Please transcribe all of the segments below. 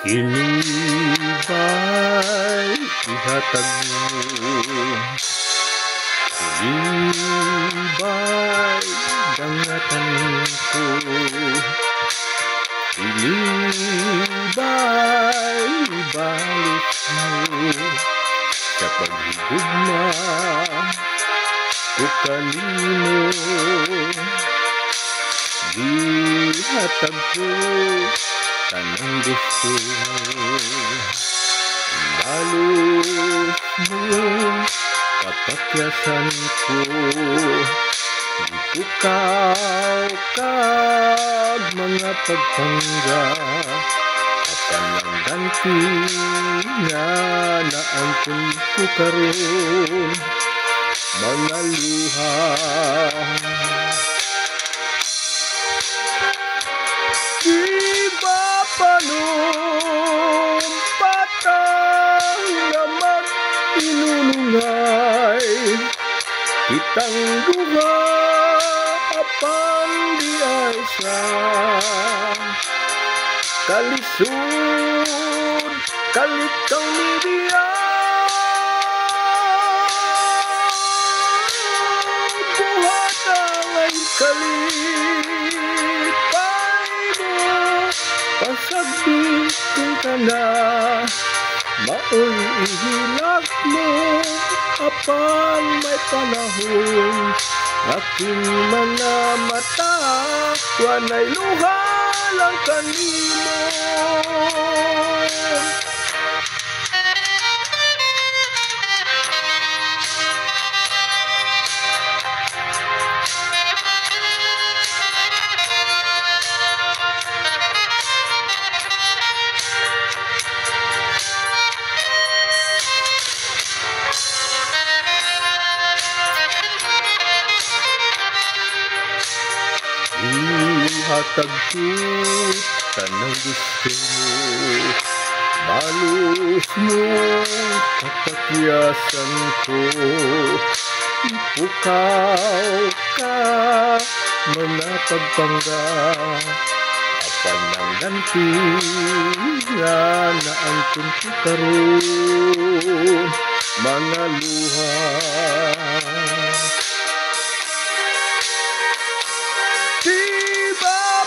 Kini ba'y ihatag mo? Kini ba'y dangatan ko? Kini ba'y ibalik mo? Sa paghigugma ko kanimo, ihatag ko tanang gusto mo. Balos mo kapakyasan ko, ipukaw kag mga pagpanggap, apan lang ganti nga naangkon ko karon mga luha. Iba pa nung patang na mag-inulungay, kitang duha apan di ay sa kalisod, kalitang media. Buhat ang ay kalipay mo, pasabitin ka na, maoy ihilak mo, apan may panahon. Aking mga mata, wanay luha lang kanimo. Ihatag ko tanang gusto mo, balos mo kapakyasan ko, ipukaw ka mga pagpanggap, apan ang ganti nga naangkon ko karon mga luha.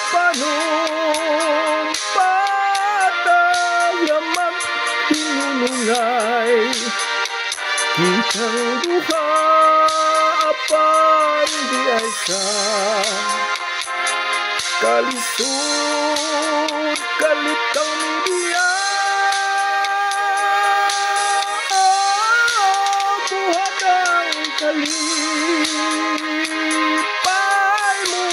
Panong patay amang tinulungay, kitang duha apan di ay sa kalisod, kalitang media. Buhat ang kalipay mo,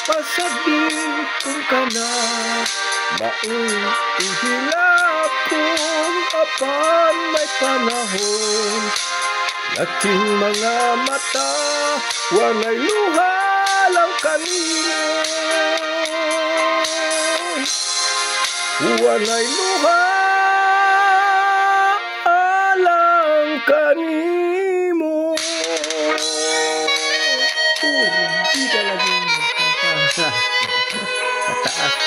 pasabitin ka na, maoy ihilak ko, apan may panahon. Aking mga mata, wanay luha lang kanimo, wanay luha lang kanimo. Hindi talaga kataas.